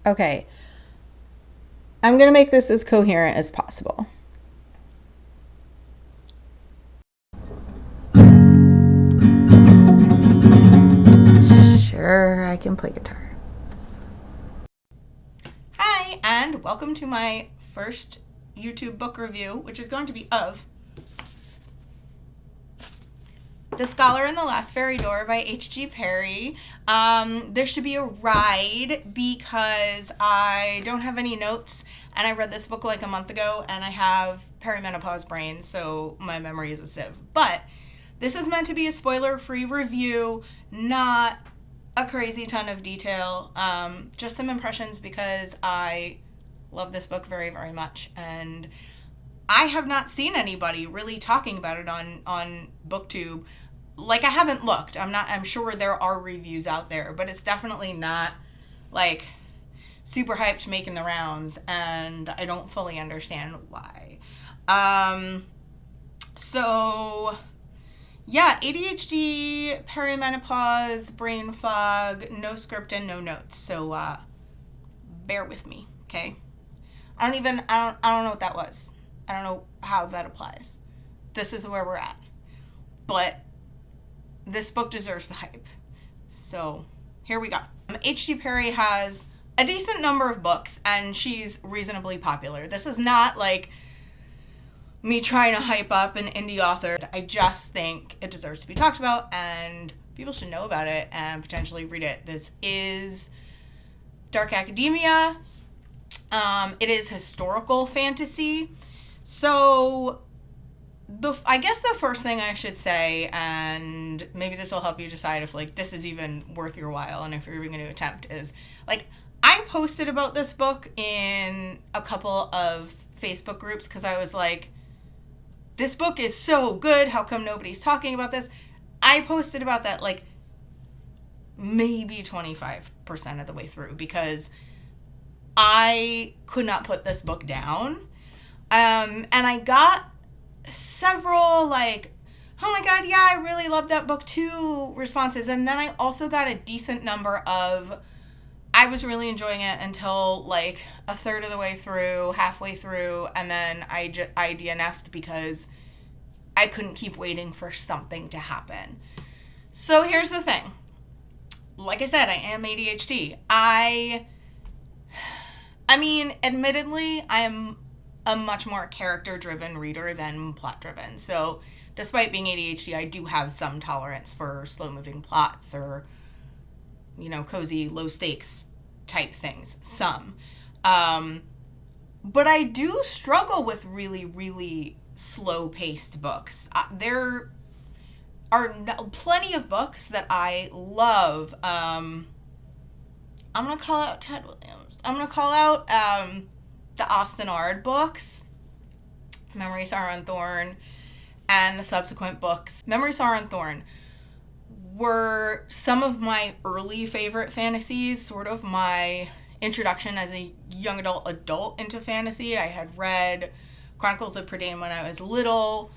Okay. I'm going to make this as coherent as possible. Sure, I can play guitar. Hi, and welcome to my first YouTube book review, which is going to be of The Scholar in the Last Fairy Door by H.G. Parry. There should be a ride because I don't have any notes, and I read this book like a month ago, and I have perimenopause brain, so my memory is a sieve. But this is meant to be a spoiler-free review, not a crazy ton of detail, just some impressions because I love this book very, very much, and I have not seen anybody really talking about it on booktube. Like, I haven't looked. I'm sure there are reviews out there, but it's definitely not like super hyped making the rounds, and I don't fully understand why. So yeah, ADHD, perimenopause, brain fog, no script and no notes. So bear with me, okay? I don't know what that was. I don't know how that applies. This is where we're at. But this book deserves the hype. So here we go. H.G. Parry has a decent number of books, and she's reasonably popular. This is not like me trying to hype up an indie author. I just think it deserves to be talked about, and people should know about it and potentially read it. This is dark academia. It is historical fantasy. So I guess the first thing I should say, and maybe this will help you decide if like this is even worth your while and if you're even going to attempt, is like I posted about this book in a couple of Facebook groups because I was like, this book is so good, how come nobody's talking about this? I posted about that like maybe 25% of the way through because I could not put this book down. And I got several like, oh my god, yeah, I really love that book too responses. And then I also got a decent number of, I was really enjoying it until like a third of the way through, halfway through, and then I DNF'd because I couldn't keep waiting for something to happen. So here's the thing. Like I said, I am ADHD. I mean, admittedly, I am a much more character-driven reader than plot-driven. So despite being ADHD, I do have some tolerance for slow-moving plots or, you know, cozy, low-stakes type things. Some. But I do struggle with really, really slow-paced books. There are plenty of books that I love. I'm going to call out Ted Williams. I'm going to call out the Austen Ard books, Memories Are on Thorn, and the subsequent books. Memories Are on Thorn were some of my early favorite fantasies, sort of my introduction as a young adult into fantasy. I had read Chronicles of Prydain when I was little,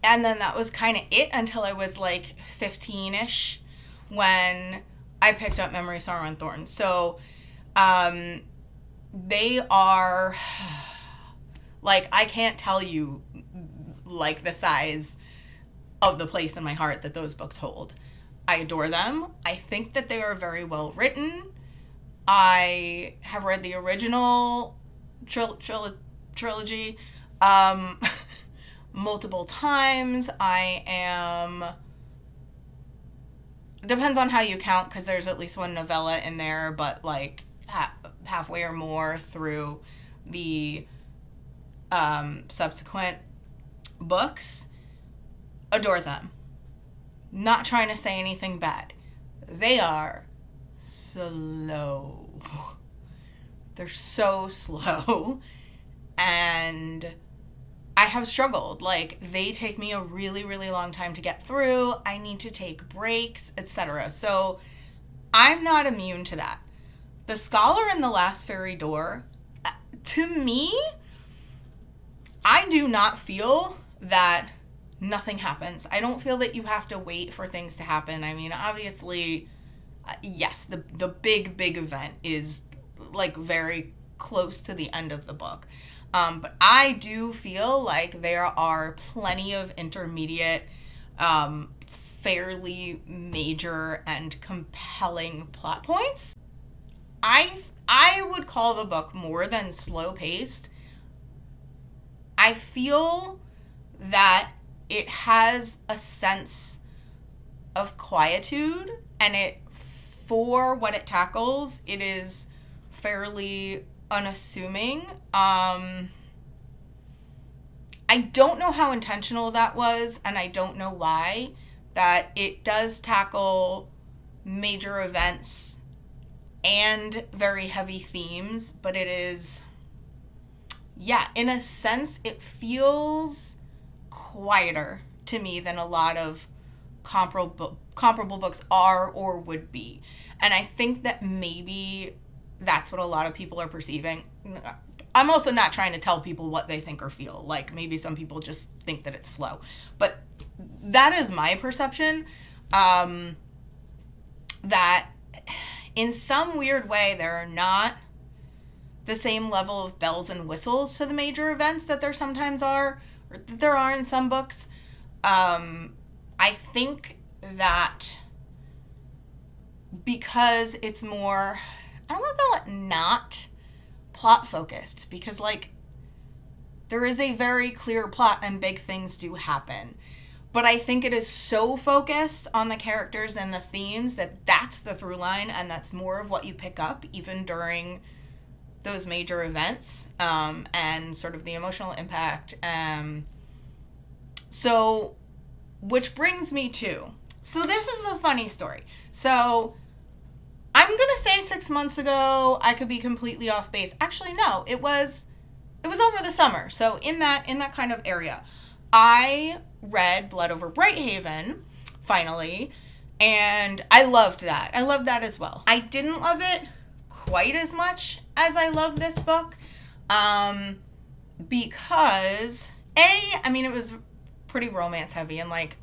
and then that was kind of it until I was like 15-ish when I picked up Memories Are on Thorn. So they are like, I can't tell you like the size of the place in my heart that those books hold. I adore them. I think that they are very well written. I have read the original trilogy multiple times. I am, depends on how you count because there's at least one novella in there, but like halfway or more through the subsequent books. Adore them. Not trying to say anything bad. They are slow. They're so slow. And I have struggled. Like, they take me a really, really long time to get through. I need to take breaks, etc. So I'm not immune to that. The Scholar in the Last Fairy Door, to me, I do not feel that nothing happens. I don't feel that you have to wait for things to happen. I mean, obviously, yes, the big event is like very close to the end of the book. But I do feel like there are plenty of intermediate, fairly major and compelling plot points. I would call the book more than slow-paced. I feel that it has a sense of quietude, and it, for what it tackles, it is fairly unassuming. I don't know how intentional that was, and I don't know why, that it does tackle major events and very heavy themes, but it is, yeah, in a sense, it feels quieter to me than a lot of comparable books are or would be. And I think that maybe that's what a lot of people are perceiving. I'm also not trying to tell people what they think or feel. Like, maybe some people just think that it's slow. But that is my perception. That in some weird way, there are not the same level of bells and whistles to the major events that there sometimes are, or that there are in some books. I think that because it's more, I don't want to call it not plot focused, because like there is a very clear plot and big things do happen. But I think it is so focused on the characters and the themes that that's the through line, and that's more of what you pick up even during those major events, and sort of the emotional impact. So, which brings me to, so this is a funny story. So, I'm going to say 6 months ago, I could be completely off base. Actually, no, it was over the summer. So in that kind of area, I read Blood Over Brighthaven, finally, and I loved that. I loved that as well. I didn't love it quite as much as I loved this book, because, I mean, it was pretty romance heavy, and like,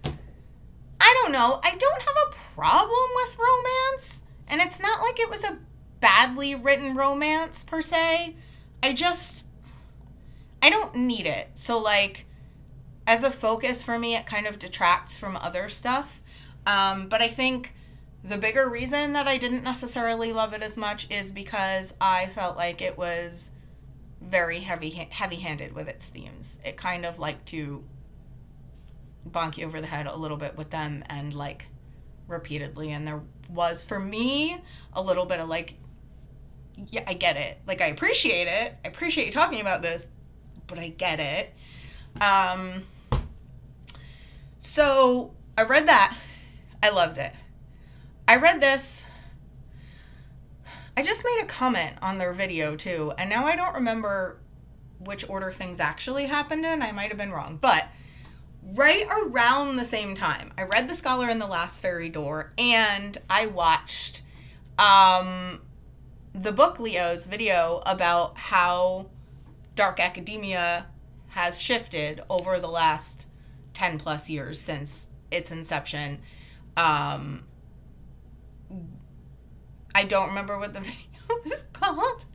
I don't know, I don't have a problem with romance, and it's not like it was a badly written romance per se. I don't need it. So like, as a focus for me, it kind of detracts from other stuff. But I think the bigger reason that I didn't necessarily love it as much is because I felt like it was very heavy-handed with its themes. It kind of liked to bonk you over the head a little bit with them, and like repeatedly. And there was, for me, a little bit of like, yeah, I get it. Like, I appreciate it. I appreciate you talking about this, but I get it. So I read that. I loved it. I read this. I just made a comment on their video too, and now I don't remember which order things actually happened in. I might have been wrong, but right around the same time, I read The Scholar in the Last Fairy Door, and I watched the Book Leo's video about how dark academia has shifted over the last 10 plus years since its inception. I don't remember what the video was called,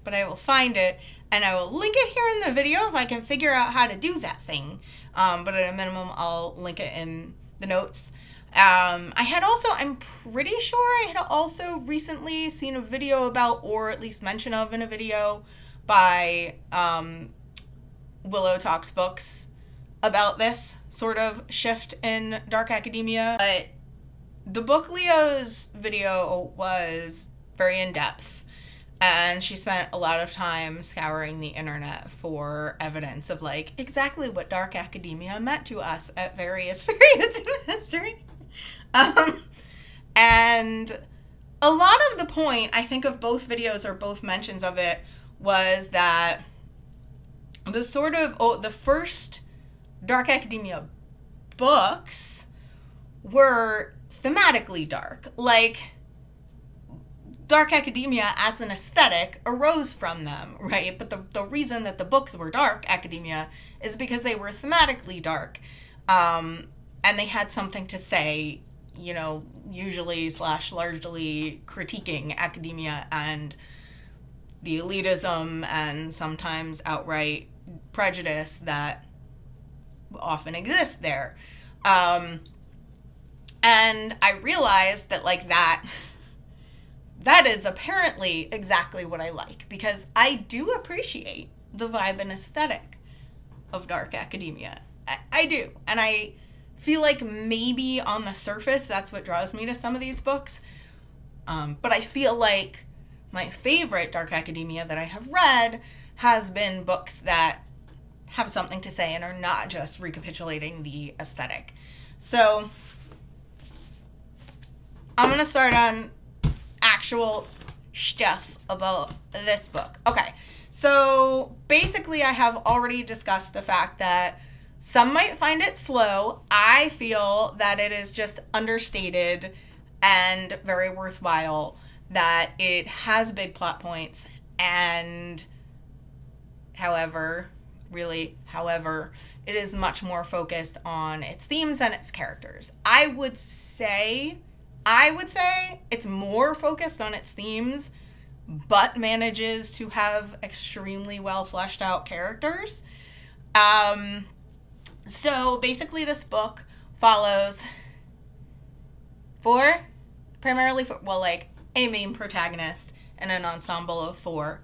but I will find it, and I will link it here in the video if I can figure out how to do that thing. But at a minimum, I'll link it in the notes. I'm pretty sure I had also recently seen a video about, or at least mention of in a video by Willow Talks Books about this sort of shift in dark academia. But the Book Leo's video was very in-depth, and she spent a lot of time scouring the internet for evidence of like exactly what dark academia meant to us at various periods in history. And a lot of the point, I think, of both videos, or both mentions of it, was that the sort of, the first dark academia books were thematically dark. Like, dark academia as an aesthetic arose from them, right? But the reason that the books were dark academia is because they were thematically dark. And they had something to say usually / largely critiquing academia and the elitism and sometimes outright prejudice that often exists there. And I realized that, like, that is apparently exactly what I like, because I do appreciate the vibe and aesthetic of dark academia. I do. And I feel like maybe on the surface that's what draws me to some of these books. But I feel like my favorite dark academia that I have read has been books that have something to say and are not just recapitulating the aesthetic. So I'm going to start on actual stuff about this book. Okay, so basically I have already discussed the fact that some might find it slow. I feel that it is just understated and very worthwhile, that it has big plot points, and however, it is much more focused on its themes and its characters. I would say it's more focused on its themes, but manages to have extremely well fleshed out characters. So basically this book follows primarily a main protagonist and an ensemble of 4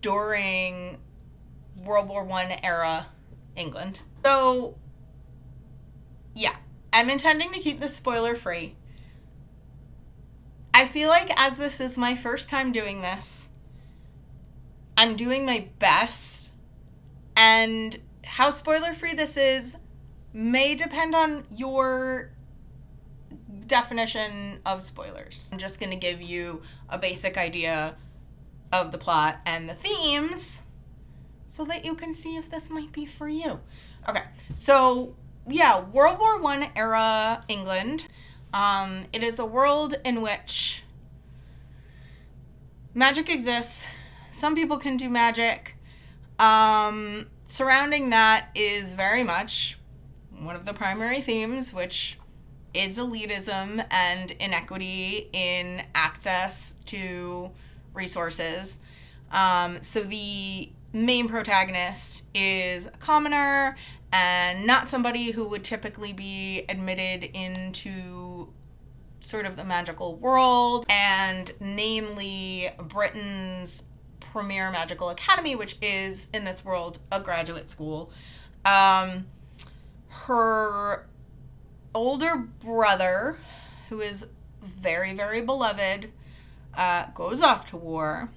during World War I era England. So yeah, I'm intending to keep this spoiler free. I feel like, as this is my first time doing this, I'm doing my best, and how spoiler free this is may depend on your definition of spoilers. I'm just going to give you a basic idea of the plot and the themes so that you can see if this might be for you. Okay, so yeah, World War I era England. It is a world in which magic exists. Some people can do magic. Surrounding that is very much one of the primary themes, which is elitism and inequity in access to resources. So the main protagonist is a commoner and not somebody who would typically be admitted into sort of the magical world, and namely Britain's premier magical academy, which is, in this world, a graduate school. Her older brother, who is very, very beloved, goes off to war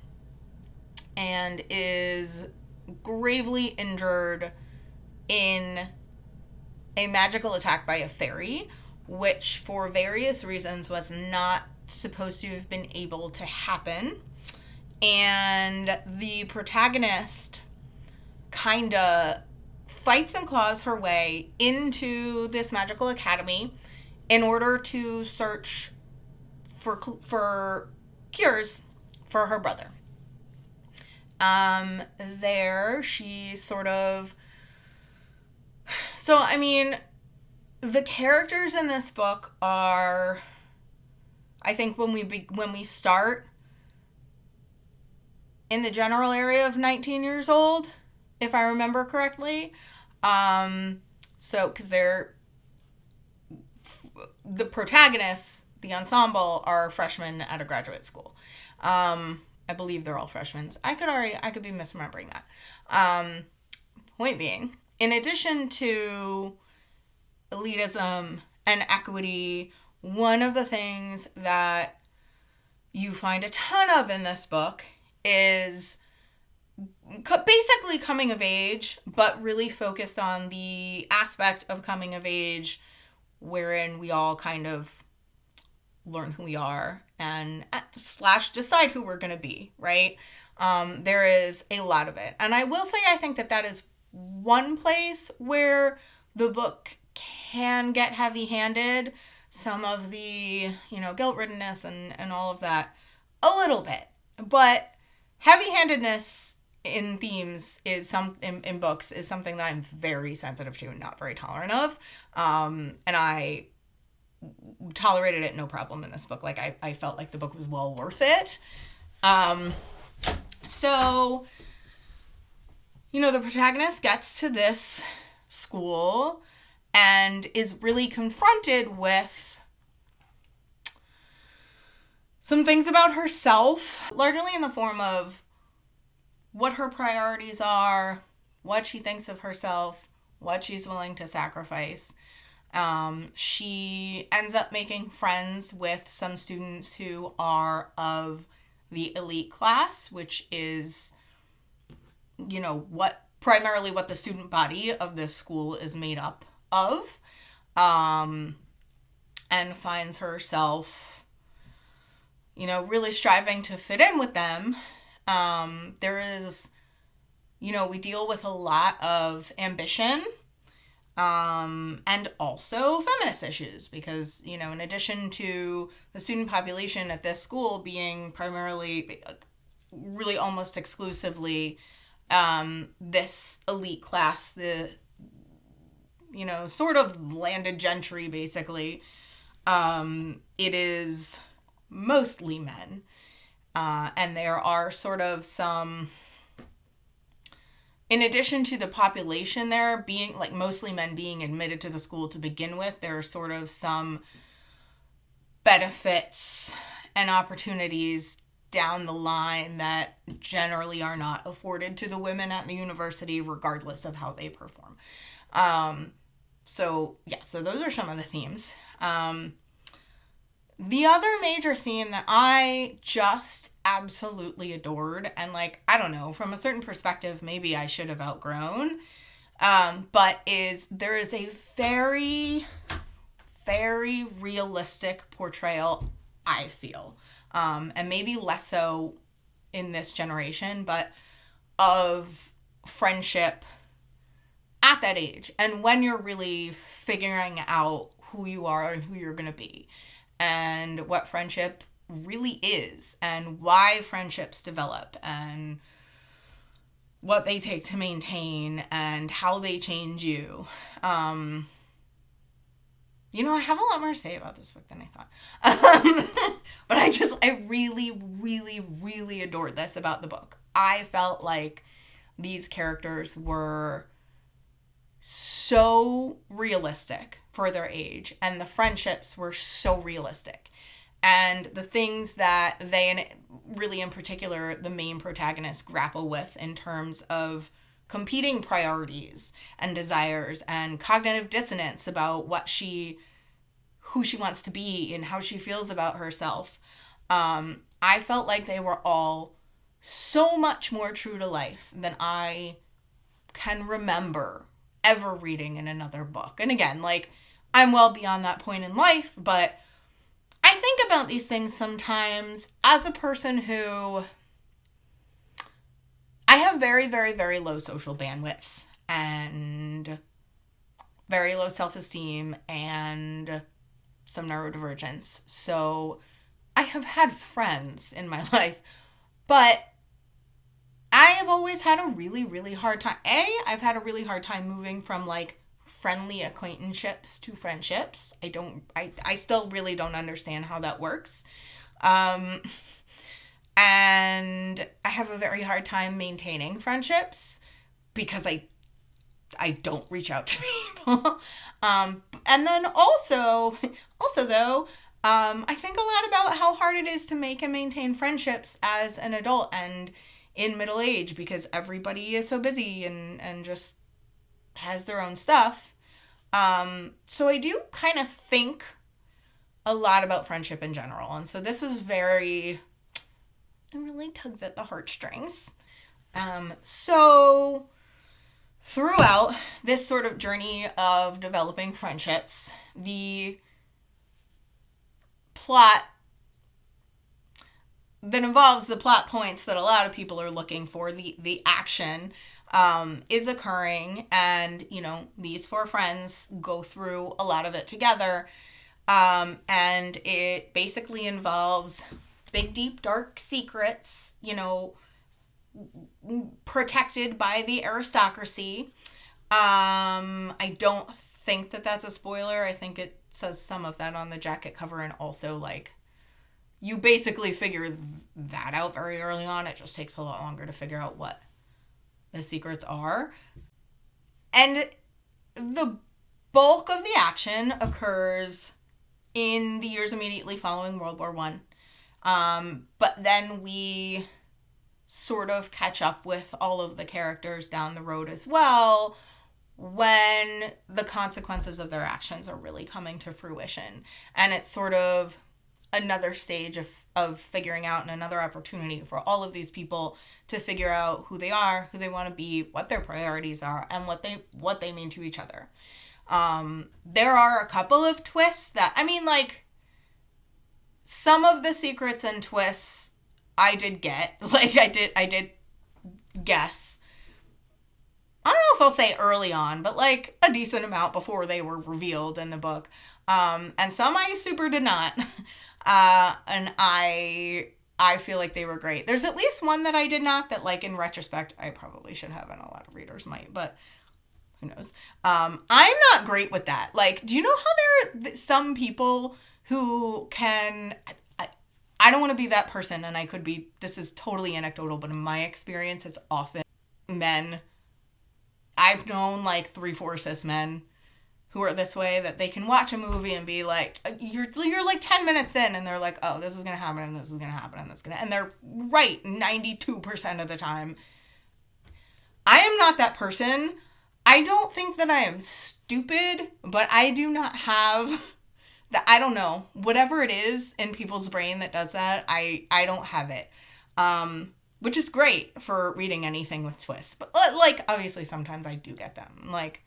and is gravely injured in a magical attack by a Faerie, which for various reasons was not supposed to have been able to happen. And the protagonist kind of fights and claws her way into this magical academy in order to search for cures for her brother. There she sort of... So, I mean, the characters in this book are... I think when we start in the general area of 19 years old, if I remember correctly. Because they're... The protagonists, the ensemble, are freshmen at a graduate school. I believe they're all freshmen. I could be misremembering that. Point being, in addition to elitism and equity, one of the things that you find a ton of in this book is basically coming of / but really focused on the aspect of coming of age wherein we all kind of learn who we are and / decide who we're going to be, right? There is a lot of it. And I will say, I think that is one place where the book can get heavy-handed. Some of the, guilt-riddenness and all of that, a little bit. But heavy-handedness in themes in books is something that I'm very sensitive to and not very tolerant of. And I tolerated it no problem in this book. Like, I felt like the book was well worth it. So, the protagonist gets to this school and is really confronted with some things about herself, largely in the form of what her priorities are, what she thinks of herself, what she's willing to sacrifice. She ends up making friends with some students who are of the elite class, which is, primarily what the student body of this school is made up of, and finds herself, really striving to fit in with them. There is, we deal with a lot of ambition, and also feminist issues because, in addition to the student population at this school being primarily, really almost exclusively, this elite class, the, sort of landed gentry, basically, it is mostly men. And there are sort of some, in addition to the population there being, like, mostly men being admitted to the school to begin with, there are sort of some benefits and opportunities down the line that generally are not afforded to the women at the university, regardless of how they perform. So those are some of the themes. The other major theme that I just absolutely adored, and, like, I don't know, from a certain perspective, maybe I should have outgrown, but there is a very, very realistic portrayal, I feel, and maybe less so in this generation, but of friendship at that age, and when you're really figuring out who you are and who you're going to be, and what friendship really is, and why friendships develop, and what they take to maintain, and how they change you. I have a lot more to say about this book than I thought. But I really, really, really adored this about the book. I felt like these characters were so realistic for their age, and the friendships were so realistic. And the things that they, and really in particular, the main protagonist grapple with in terms of competing priorities and desires and cognitive dissonance about who she wants to be and how she feels about herself. I felt like they were all so much more true to life than I can remember ever reading in another book. And again, like, I'm well beyond that point in life, but I think about these things sometimes as a person who, I have very, very, very low social bandwidth and very low self-esteem and some neurodivergence. So I have had friends in my life, but I have always had a really, really hard time. I've had a really hard time moving from, like, friendly acquaintanceships to friendships. I still really don't understand how that works. And I have a very hard time maintaining friendships because I don't reach out to people. And then also though, I think a lot about how hard it is to make and maintain friendships as an adult and in middle age, because everybody is so busy and just has their own stuff. So I do kind of think a lot about friendship in general. And so this was it really tugs at the heartstrings. So throughout this sort of journey of developing friendships, the plot that involves the plot points that a lot of people are looking for, the action, is occurring, and, these four friends go through a lot of it together, and it basically involves big, deep, dark secrets, protected by the aristocracy. I don't think that that's a spoiler. I think it's says some of that on the jacket cover, and also, like, you basically figure that out very early on. It just takes a lot longer to figure out what the secrets are. And the bulk of the action occurs in the years immediately following World War One. But then we sort of catch up with all of the characters down the road as well, when the consequences of their actions are really coming to fruition. And it's sort of another stage of figuring out, and another opportunity for all of these people to figure out who they are, who they want to be, what their priorities are, and what they mean to each other. There are a couple of twists that, I mean, like, some of the secrets and twists I did get. Like, I did guess. I don't know if I'll say early on, but, like, a decent amount before they were revealed in the book. And some I super did not. And I feel like they were great. There's at least one that I did not, that, like, in retrospect, I probably should have, and a lot of readers might, but who knows. I'm not great with that. Like, do you know how there are some people who can... I don't want to be that person, and I could be... This is totally anecdotal, but in my experience, it's often men. I've known, like, 3-4 cis men who are this way, that they can watch a movie and be like, you're like 10 minutes in, and they're like, oh, this is going to happen, and this is going to happen, and this is going to... And they're right 92% of the time. I am not that person. I don't think that I am stupid, but I do not have... I don't know, whatever it is in people's brain that does that, I don't have it. Which is great for reading anything with twists. But, like, obviously sometimes I do get them. Like,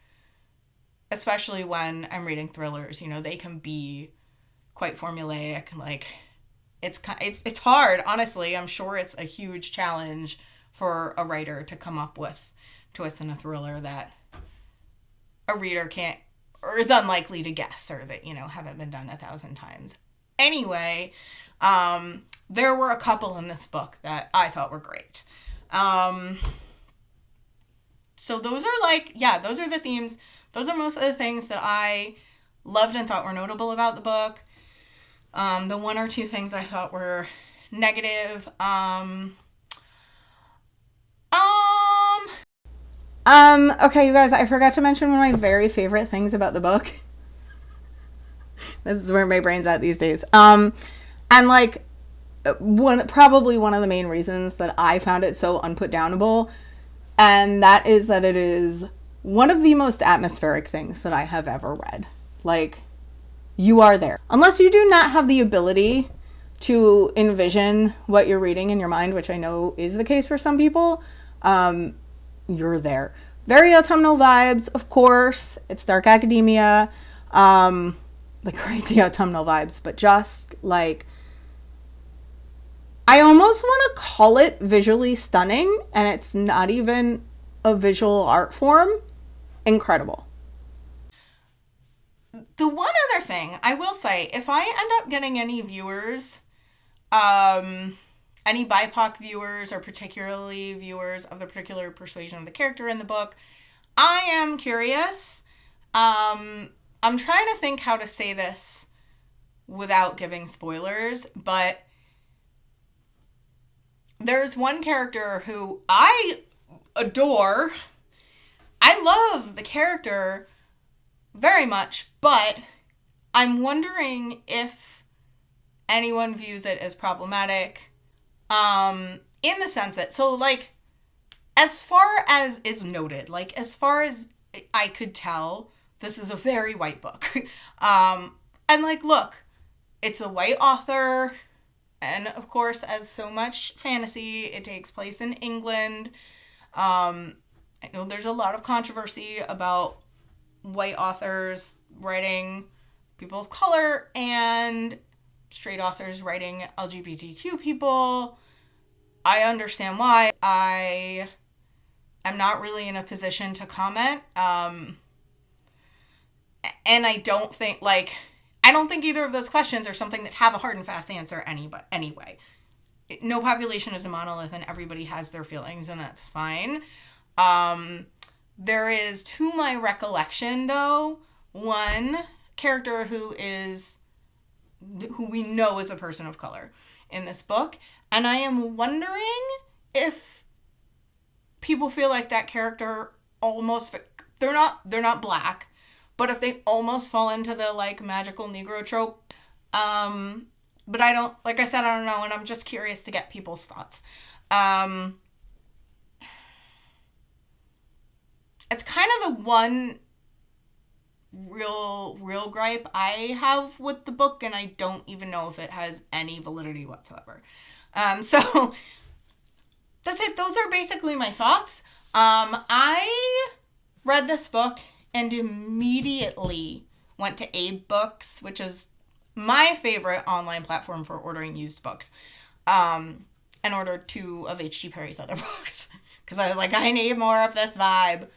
especially when I'm reading thrillers, you know, they can be quite formulaic. Like, it's hard, honestly. I'm sure it's a huge challenge for a writer to come up with twists in a thriller that a reader can't, or is unlikely to guess, or that, you know, haven't been done 1,000 times. Anyway, there were a couple in this book that I thought were great. So those are, like, yeah, those are the themes. Those are most of the things that I loved and thought were notable about the book. The one or two things I thought were negative. Okay, you guys, I forgot to mention one of my very favorite things about the book. This is where my brain's at these days. And, like, probably one of the main reasons that I found it so unputdownable, and that is that it is one of the most atmospheric things that I have ever read. Like, you are there. Unless you do not have the ability to envision what you're reading in your mind, which I know is the case for some people, you're there. Very autumnal vibes, of course. It's dark academia. Like, crazy autumnal vibes, but just, like, I almost want to call it visually stunning, and it's not even a visual art form. Incredible. The one other thing I will say, if I end up getting any viewers, any BIPOC viewers, or particularly viewers of the particular persuasion of the character in the book, I am curious. I'm trying to think how to say this without giving spoilers, but there's one character who I adore. I love the character very much, but I'm wondering if anyone views it as problematic, in the sense that, so, like, as far as is noted, like, as far as I could tell, this is a very white book. And, like, look, it's a white author, and, of course, as so much fantasy, it takes place in England. I know there's a lot of controversy about white authors writing people of color and straight authors writing LGBTQ people. I understand why. I am not really in a position to comment. And I don't think, either of those questions are something that have a hard and fast answer anyway. No population is a monolith, and everybody has their feelings, and that's fine. There is, to my recollection, though, one character who we know is a person of color in this book. And I am wondering if people feel like that character almost, they're not black, but if they almost fall into the like magical Negro trope. But I don't, like I said, I don't know, and I'm just curious to get people's thoughts. It's kind of the one real gripe I have with the book, and I don't even know if it has any validity whatsoever. So that's it. Those are basically my thoughts. I read this book and immediately went to Abe Books, which is my favorite online platform for ordering used books, and ordered 2 of H.G. Parry's other books because I was like, I need more of this vibe.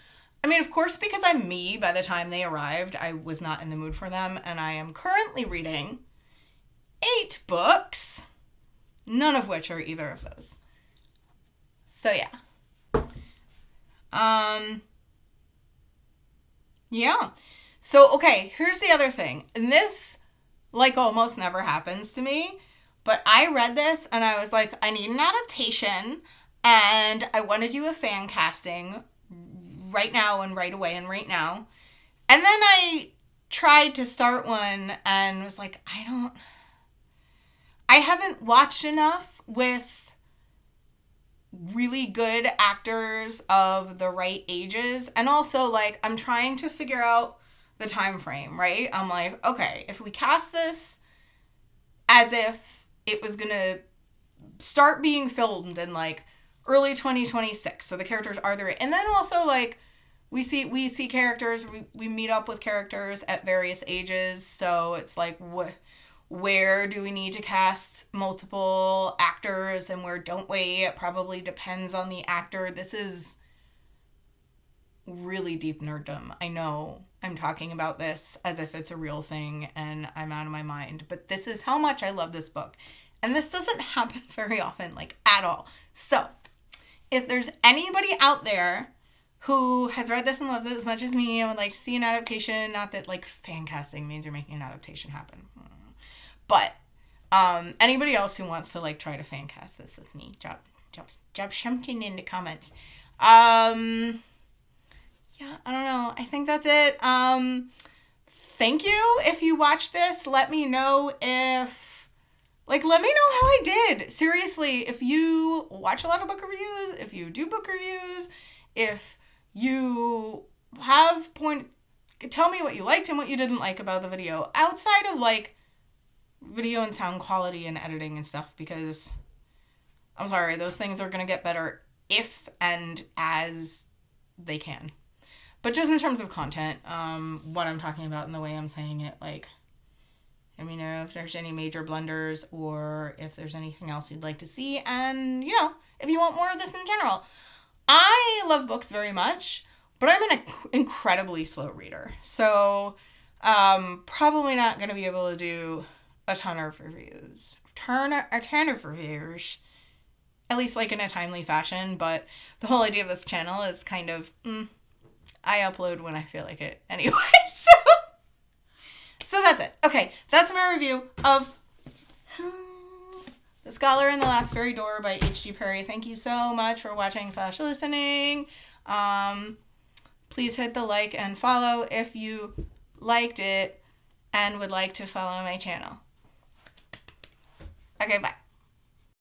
I mean, of course, because I'm me, by the time they arrived, I was not in the mood for them, and I am currently reading 8 books, none of which are either of those. So, yeah. Yeah. So, okay, here's the other thing. And this, like, almost never happens to me, but I read this, and I was like, I need an adaptation, and I want to do a fan casting right now and right away and right now. And then I tried to start one and was like, I haven't watched enough with really good actors of the right ages. And also, like, I'm trying to figure out the time frame, right? I'm like, okay, if we cast this as if it was going to start being filmed in, like, early 2026, so the characters are there. And then also, like, we see characters, we meet up with characters at various ages, so it's like, where do we need to cast multiple actors and where don't we? It probably depends on the actor. This is really deep nerddom. I know I'm talking about this as if it's a real thing and I'm out of my mind, but this is how much I love this book. And this doesn't happen very often, like, at all. So, if there's anybody out there who has read this and loves it as much as me and would like to see an adaptation, not that, like, fan casting means you're making an adaptation happen, but anybody else who wants to, like, try to fan cast this with me, drop something in the comments. Yeah, I don't know. I think that's it. Thank you. If you watch this, let me know let me know how I did. Seriously, if you watch a lot of book reviews, if you do book reviews, if you have tell me what you liked and what you didn't like about the video outside of, like, video and sound quality and editing and stuff, because I'm sorry, those things are going to get better if and as they can. But just in terms of content, what I'm talking about and the way I'm saying it, like, let me know if there's any major blunders or if there's anything else you'd like to see. And, if you want more of this in general. I love books very much, but I'm an incredibly slow reader. So, probably not going to be able to do a ton of reviews. At least, like, in a timely fashion. But the whole idea of this channel is kind of, I upload when I feel like it anyway. So that's it. Okay, that's my review of The Scholar and the Last Fairy Door by H.G. Parry. Thank you so much for watching / listening. Please hit the like and follow if you liked it and would like to follow my channel. Okay, bye.